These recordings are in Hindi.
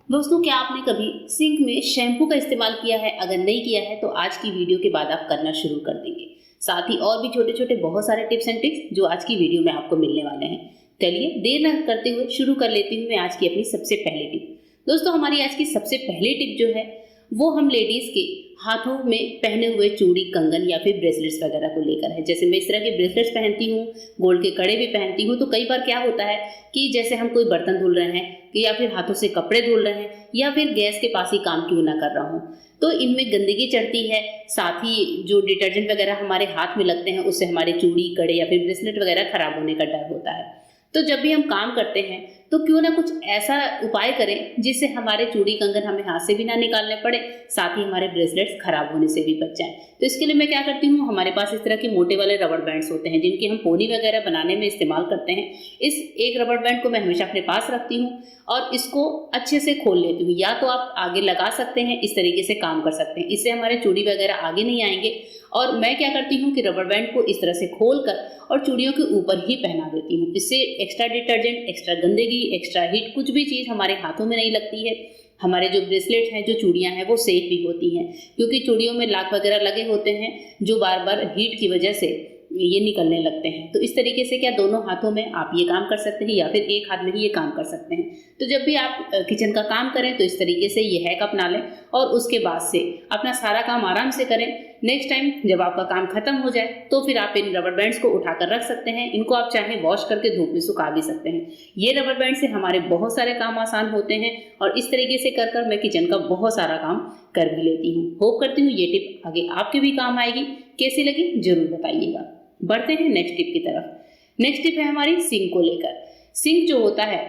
दोस्तों, क्या आपने कभी सिंक में शैम्पू का इस्तेमाल किया है? अगर नहीं किया है तो आज की वीडियो के बाद आप करना शुरू कर देंगे। साथ ही और भी छोटे-छोटे बहुत सारे टिप्स एंड ट्रिक्स जो आज की वीडियो में आपको मिलने वाले हैं। चलिए देर न करते हुए शुरू कर लेती हूँ मैं आज की अपनी सबसे पहली टिप। दोस्तों, हमारी आज की सबसे पहली टिप जो है वो हम लेडीज़ के हाथों में पहने हुए चूड़ी, कंगन या फिर ब्रेसलेट्स वगैरह को लेकर है। जैसे मैं इस तरह के ब्रेसलेट्स पहनती हूँ, गोल्ड के कड़े भी पहनती हूँ, तो कई बार क्या होता है कि जैसे हम कोई बर्तन धुल रहे हैं या फिर हाथों से कपड़े धुल रहे हैं या फिर गैस के पास ही काम क्यों ना कर रहा हूँ, तो इनमें गंदगी चढ़ती है। साथ ही जो डिटर्जेंट वगैरह हमारे हाथ में लगते हैं उससे हमारे चूड़ी, कड़े या फिर ब्रेसलेट वगैरह खराब होने का डर होता है। तो जब भी हम काम करते हैं तो क्यों ना कुछ ऐसा उपाय करें जिससे हमारे चूड़ी, कंगन हमें हाथ से भी ना निकालने पड़े, साथ ही हमारे ब्रेसलेट्स खराब होने से भी बच जाएं। तो इसके लिए मैं क्या करती हूँ, हमारे पास इस तरह के मोटे वाले रबड़ बैंड्स होते हैं जिनकी हम पोनी वगैरह बनाने में इस्तेमाल करते हैं। इस एक रबड़ बैंड को मैं हमेशा अपने पास रखती हूँ और इसको अच्छे से खोल लेती हूँ। या तो आप आगे लगा सकते हैं, इस तरीके से काम कर सकते हैं, इससे हमारे चूड़ी वगैरह आगे नहीं आएंगे। और मैं क्या करती हूँ कि रबड़ बैंड को इस तरह से खोल कर और चूड़ियों के ऊपर ही पहना देती हूँ। इससे एक्स्ट्रा डिटर्जेंट, एक्स्ट्रा गंदगी, एक्स्ट्रा हीट कुछ भी चीज़ हमारे हाथों में नहीं लगती है। हमारे जो ब्रेसलेट हैं, जो चूड़ियाँ हैं, वो सेफ भी होती हैं, क्योंकि चूड़ियों में लाख वगैरह लगे होते हैं जो बार बार हीट की वजह से ये निकलने लगते हैं। तो इस तरीके से क्या दोनों हाथों में आप ये काम कर सकते हैं या फिर एक हाथ में ही ये काम कर सकते हैं। तो जब भी आप किचन का काम करें तो इस तरीके से ये हैक अपना लें और उसके बाद से अपना सारा काम आराम से करें। नेक्स्ट टाइम जब आपका काम खत्म हो जाए तो फिर आप इन रबर बैंड्स को उठाकर रख सकते हैं। इनको आप चाहे वॉश करके धूप में सुखा भी सकते हैं। ये रबर बैंड से हमारे बहुत सारे काम आसान होते हैं और इस तरीके से कर कर मैं किचन का बहुत सारा काम कर भी लेती हूँ। होप करती हूँ ये टिप आगे आपके भी काम आएगी। कैसी लगी जरूर बताइएगा। बढ़ते हैं नेक्स्ट टिप की तरफ। नेक्स्ट टिप है हमारी सिंक को लेकर। सिंक जो होता है,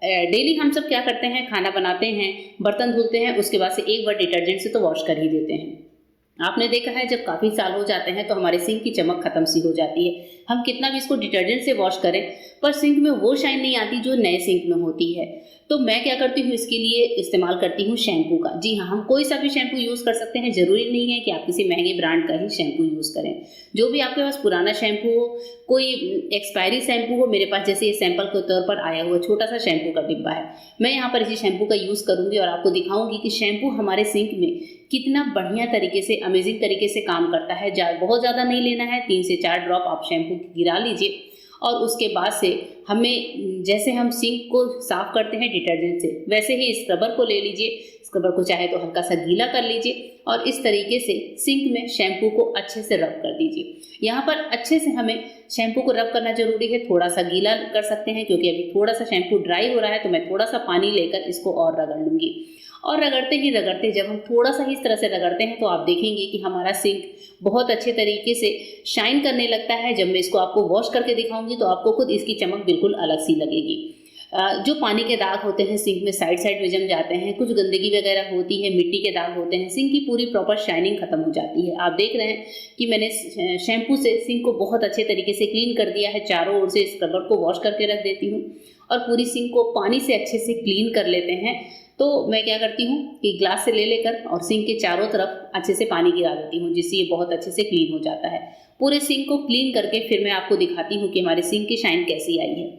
डेली हम सब क्या करते हैं, खाना बनाते हैं, बर्तन धुलते हैं, उसके बाद से एक बार डिटर्जेंट से तो वॉश कर ही देते हैं। आपने देखा है जब काफ़ी साल हो जाते हैं तो हमारे सिंक की चमक खत्म सी हो जाती है। हम कितना भी इसको डिटर्जेंट से वॉश करें पर सिंक में वो शाइन नहीं आती जो नए सिंक में होती है। तो मैं क्या करती हूँ, इसके लिए इस्तेमाल करती हूँ शैम्पू का। जी हाँ, हम कोई सा भी शैम्पू यूज़ कर सकते हैं, ज़रूरी नहीं है कि आप किसी महंगे ब्रांड का ही शैम्पू यूज़ करें। जो भी आपके पास पुराना शैम्पू हो, कोई एक्सपायरी शैम्पू हो, मेरे पास जैसे ये सैंपल के तौर पर आया हुआ छोटा सा शैम्पू का डिब्बा है, मैं यहाँ पर इसी शैम्पू का यूज़ करूँगी और आपको दिखाऊंगी कि शैम्पू हमारे सिंक में कितना बढ़िया तरीके से, अमेजिंग तरीके से काम करता है। बहुत ज़्यादा नहीं लेना है, 3 से 4 ड्रॉप आप शैम्पू गिरा लीजिए और उसके बाद से हमें, जैसे हम सिंक को साफ करते हैं डिटर्जेंट से, वैसे ही स्क्रबर को ले लीजिए। स्क्रबर को चाहे तो हल्का सा गीला कर लीजिए और इस तरीके से सिंक में शैम्पू को अच्छे से रब कर दीजिए। यहाँ पर अच्छे से हमें शैम्पू को रब करना जरूरी है। थोड़ा सा गीला कर सकते हैं क्योंकि अभी थोड़ा सा शैम्पू ड्राई हो रहा है, तो मैं थोड़ा सा पानी लेकर इसको और रगड़ लूँगी। और रगड़ते ही रगड़ते जब हम थोड़ा सा ही इस तरह से रगड़ते हैं तो आप देखेंगे कि हमारा सिंक बहुत अच्छे तरीके से शाइन करने लगता है। जब मैं इसको आपको वॉश करके दिखाऊंगी तो आपको खुद इसकी चमक बिल्कुल अलग सी लगेगी। जो पानी के दाग होते हैं सिंक में साइड साइड में जम जाते हैं, कुछ गंदगी वगैरह होती है, मिट्टी के दाग होते हैं, सिंक की पूरी प्रॉपर शाइनिंग खत्म हो जाती है। आप देख रहे हैं कि मैंने शैम्पू से सिंक को बहुत अच्छे तरीके से क्लीन कर दिया है। चारों ओर से स्क्रबर को वॉश करके रख देती हूँ और पूरी सिंक को पानी से अच्छे से क्लीन कर लेते हैं। तो मैं क्या करती हूँ कि ग्लास से ले लेकर और सिंक के चारों तरफ अच्छे से पानी गिरा देती हूँ, जिससे ये बहुत अच्छे से क्लीन हो जाता है। पूरे सिंक को क्लीन करके फिर मैं आपको दिखाती हूँ कि हमारे सिंक की शाइन कैसी आई है।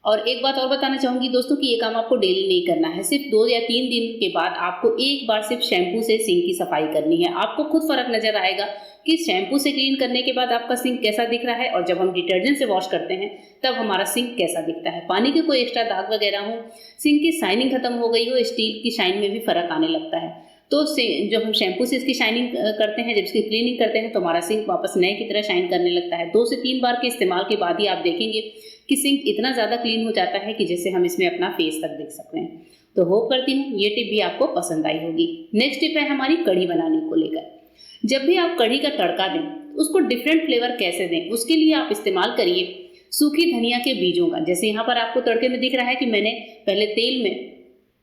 और एक बात और बताना चाहूँगी दोस्तों कि ये काम आपको डेली नहीं करना है। सिर्फ 2 या 3 दिन के बाद आपको एक बार सिर्फ शैम्पू से सिंक की सफाई करनी है। आपको खुद फर्क नजर आएगा कि शैम्पू से क्लीन करने के बाद आपका सिंक कैसा दिख रहा है और जब हम डिटर्जेंट से वॉश करते हैं तब हमारा सिंक कैसा दिखता है। पानी के कोई एक्स्ट्रा दाग वगैरह हो, सिंक की शाइनिंग खत्म हो गई हो, स्टील की शाइन में भी फर्क आने लगता है। तो जब हम शैम्पू से इसकी शाइनिंग करते हैं, जब इसकी क्लीनिंग करते हैं तो हमारा सिंक वापस नए की तरह शाइन करने लगता है। 2 से 3 बार के इस्तेमाल के बाद ही आप देखेंगे कि सिंक इतना ज़्यादा क्लीन हो जाता है कि जैसे हम इसमें अपना फेस तक देख सकते हैं। तो होप करती हूँ ये टिप भी आपको पसंद आई होगी। नेक्स्ट टिप है हमारी कढ़ी बनाने को लेकर। जब भी आप कढ़ी का तड़का दें, उसको डिफरेंट फ्लेवर कैसे दें, उसके लिए आप इस्तेमाल करिए सूखी धनिया के बीजों का। जैसे यहाँ पर आपको तड़के में दिख रहा है कि मैंने पहले तेल में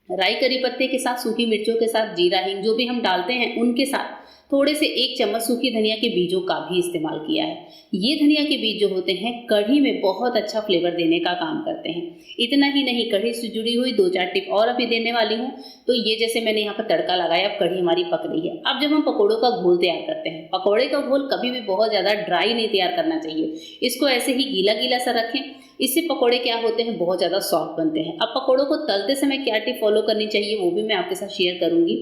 राई करी पत्ते के साथ, सूखी मिर्चों के साथ, जीरा, हिंग जो भी हम डालते हैं उनके साथ थोड़े से 1 चम्मच सूखी धनिया के बीजों का भी इस्तेमाल किया है। ये धनिया के बीज जो होते हैं कढ़ी में बहुत अच्छा फ्लेवर देने का काम करते हैं। इतना ही नहीं, कढ़ी से जुड़ी हुई 2-4 टिप और अभी देने वाली हूँ। तो ये जैसे मैंने यहाँ पर तड़का लगाया, अब कढ़ी हमारी पक रही है। अब जब हम पकौड़ों का घोल तैयार करते हैं, पकौड़े का घोल कभी भी बहुत ज़्यादा ड्राई नहीं तैयार करना चाहिए। इसको ऐसे ही गीला गीला सा रखें इससे पकोड़े क्या होते हैं, बहुत ज़्यादा सॉफ्ट बनते हैं। अब पकोड़ों को तलते समय क्या टिप फॉलो करनी चाहिए वो भी मैं आपके साथ शेयर करूंगी।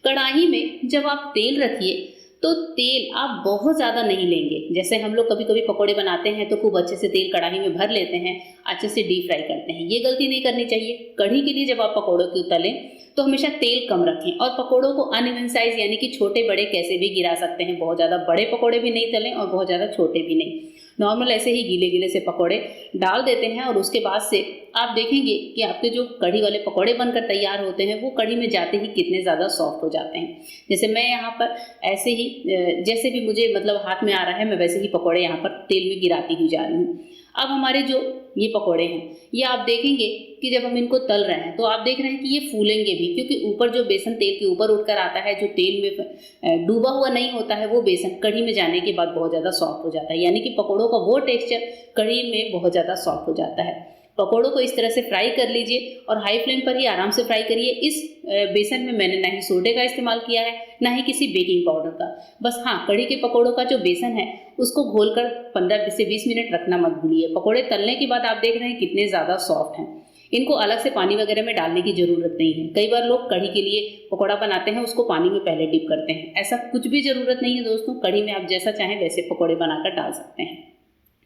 कढ़ाई में जब आप तेल रखिए तो तेल आप बहुत ज़्यादा नहीं लेंगे। जैसे हम लोग कभी कभी पकोड़े बनाते हैं तो खूब अच्छे से तेल कढ़ाई में भर लेते हैं, अच्छे से डीप फ्राई करते हैं। ये गलती नहीं करनी चाहिए। कढ़ी के लिए जब आप पकोड़ों को तलें तो हमेशा तेल कम रखें और पकोड़ों को अनइवन साइज यानी कि छोटे बड़े कैसे भी गिरा सकते हैं। बहुत ज़्यादा बड़े पकोड़े भी नहीं तलें और बहुत ज़्यादा छोटे भी नहीं, नॉर्मल ऐसे ही गीले गीले से पकोड़े डाल देते हैं। और उसके बाद से आप देखेंगे कि आपके जो कढ़ी वाले पकोड़े बनकर तैयार होते हैं वो कढ़ी में जाते ही कितने ज़्यादा सॉफ्ट हो जाते हैं। जैसे मैं यहाँ पर ऐसे ही जैसे भी मुझे मतलब हाथ में आ रहा है मैं वैसे ही पकोड़े यहाँ पर तेल में गिराती हुई जा रही हूँ। अब हमारे जो ये पकोड़े हैं ये आप देखेंगे कि जब हम इनको तल रहे हैं तो आप देख रहे हैं कि ये फूलेंगे भी, क्योंकि ऊपर जो बेसन तेल के ऊपर उठकर आता है, जो तेल में डूबा हुआ नहीं होता है, वो बेसन कढ़ी में जाने के बाद बहुत ज़्यादा सॉफ्ट हो जाता है। यानी कि पकोड़ों का वो टेक्सचर कढ़ी में बहुत ज़्यादा सॉफ्ट हो जाता है। पकोड़ों को इस तरह से फ्राई कर लीजिए और हाई फ्लेम पर ही आराम से फ्राई करिए। इस बेसन में मैंने ना ही सोडे का इस्तेमाल किया है ना ही किसी बेकिंग पाउडर का। बस हाँ, कढ़ी के पकोड़ों का जो बेसन है उसको घोलकर 15 से 20 मिनट रखना मत भूलिए। पकोड़े तलने के बाद आप देख रहे हैं कितने ज़्यादा सॉफ्ट हैं। इनको अलग से पानी वगैरह में डालने की ज़रूरत नहीं है। कई बार लोग कढ़ी के लिए पकोड़ा बनाते हैं उसको पानी में पहले डिप करते हैं, ऐसा कुछ भी ज़रूरत नहीं है दोस्तों। कढ़ी में आप जैसा चाहें वैसे पकोड़े बनाकर डाल सकते हैं।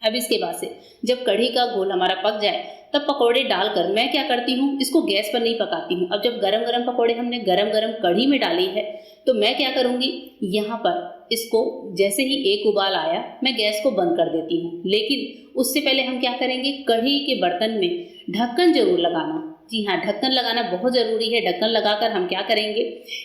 अब इसके बाद से जब कढ़ी का घोल हमारा पक जाए तब पकोड़े डालकर मैं क्या करती हूँ, इसको गैस पर नहीं पकाती हूँ। अब जब गरम गरम पकोड़े हमने गरम गरम कढ़ी में डाली है तो मैं क्या करूँगी, यहाँ पर इसको जैसे ही एक उबाल आया मैं गैस को बंद कर देती हूँ। लेकिन उससे पहले हम क्या करेंगे, कढ़ी के बर्तन में ढक्कन जरूर लगाना। जी हाँ, ढक्कन लगाना बहुत ज़रूरी है। ढक्कन लगाकर हम क्या करेंगे,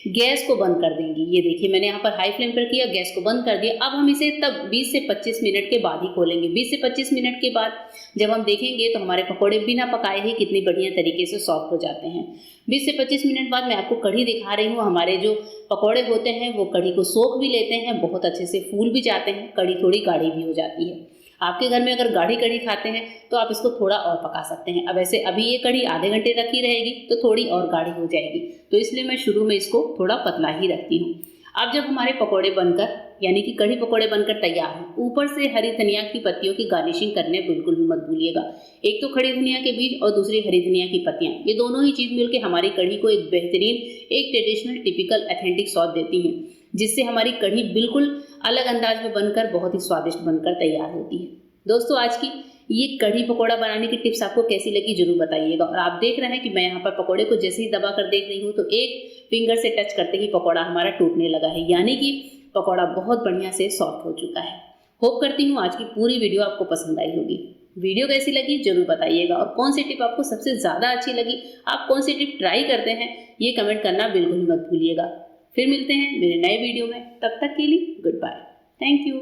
गैस को बंद कर देंगे। ये देखिए मैंने यहाँ पर हाई फ्लेम पर किया, गैस को बंद कर दिया। अब हम इसे तब 20 से 25 मिनट के बाद ही खोलेंगे। 20 से 25 मिनट के बाद जब हम देखेंगे तो हमारे पकोड़े बिना पकाए ही कितनी बढ़िया तरीके से सॉफ्ट हो जाते हैं। 20 से 25 मिनट बाद मैं आपको कढ़ी दिखा रही हूँ। हमारे जो पकोड़े होते हैं वो कढ़ी को सोख भी लेते हैं, बहुत अच्छे से फूल भी जाते हैं, कढ़ी थोड़ी गाढ़ी भी हो जाती है। आपके घर में अगर गाढ़ी कढ़ी खाते हैं तो आप इसको थोड़ा और पका सकते हैं। अब ऐसे अभी ये कढ़ी आधे घंटे रखी रहेगी तो थोड़ी और गाढ़ी हो जाएगी, तो इसलिए मैं शुरू में इसको थोड़ा पतला ही रखती हूँ। अब जब हमारे पकोड़े बनकर यानी कि कढ़ी पकोड़े बनकर तैयार हैं, ऊपर से हरी धनिया की पत्तियों की गार्निशिंग करने बिल्कुल भी मत भूलिएगा। एक तो खड़ी धनिया के बीज और दूसरी हरी धनिया की पत्तियाँ, ये दोनों ही चीज़ मिलकर हमारी कढ़ी को एक बेहतरीन, एक ट्रेडिशनल टिपिकल ऑथेंटिक स्वाद देती हैं, जिससे हमारी कढ़ी बिल्कुल अलग अंदाज में बनकर बहुत ही स्वादिष्ट बनकर तैयार होती है। दोस्तों आज की ये कढ़ी पकोड़ा बनाने की टिप्स आपको कैसी लगी जरूर बताइएगा। और आप देख रहे हैं कि मैं यहाँ पर पकोड़े को जैसे ही दबा कर देख रही हूँ तो एक फिंगर से टच करते ही पकोड़ा हमारा टूटने लगा है, यानी कि पकोड़ा बहुत बढ़िया से सॉफ्ट हो चुका है। होप करती हूँ आज की पूरी वीडियो आपको पसंद आई होगी। वीडियो कैसी लगी जरूर बताइएगा और कौन सी टिप आपको सबसे ज़्यादा अच्छी लगी, आप कौन सी टिप ट्राई करते हैं, ये कमेंट करना बिल्कुल मत भूलिएगा। फिर मिलते हैं मेरे नए वीडियो में, तब तक के लिए गुड बाय, थैंक यू।